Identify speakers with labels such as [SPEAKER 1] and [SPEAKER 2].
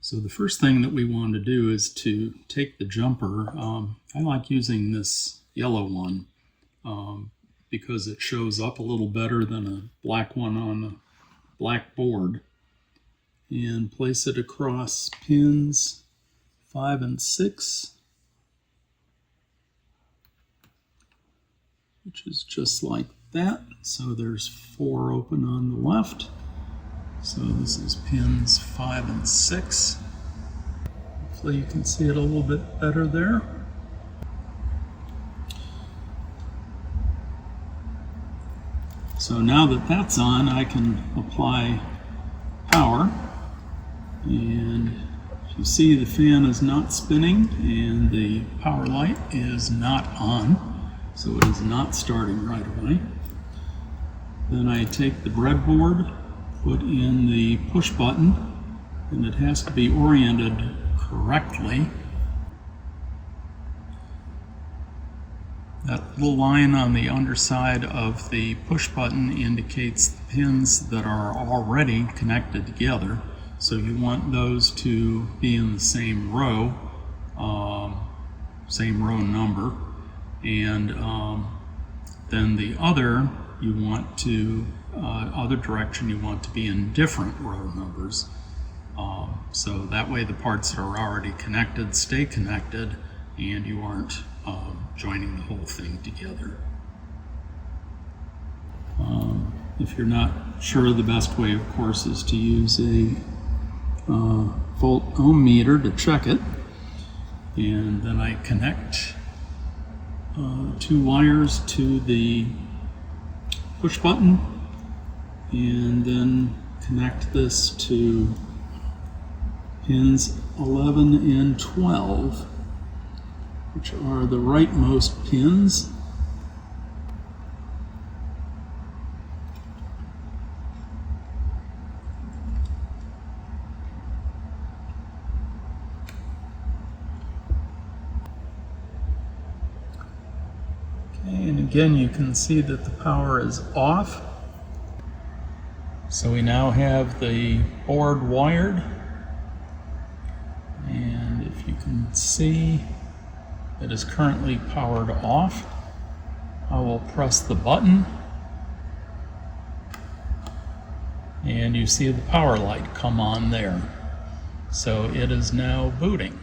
[SPEAKER 1] So the first thing that we want to do is to take the jumper. I like using this yellow one because it shows up a little better than a black one on a black board. And place it across pins 5 and 6, which is just like that. So there's 4 open on the left. So this is pins 5 and 6. Hopefully you can see it a little bit better there. So now that that's on, I can apply power. And you see the fan is not spinning and the power light is not on. So it is not starting right away. Then I take the breadboard, put in the push button, and it has to be oriented correctly. That little line on the underside of the push button indicates the pins that are already connected together. So you want those to be in the same row number. And then the other, you want to, other direction, you want to be in different row numbers. So that way the parts that are already connected stay connected and you aren't joining the whole thing together. If you're not sure, the best way, of course, is to use a volt ohm meter to check it. And then I connect 2 wires to the push button and then connect this to pins 11 and 12, which are the rightmost pins. Okay, and again you can see that the power is off. So we now have the board wired, and if you can see, it is currently powered off. I will press the button and you see the power light come on there. So it is now booting.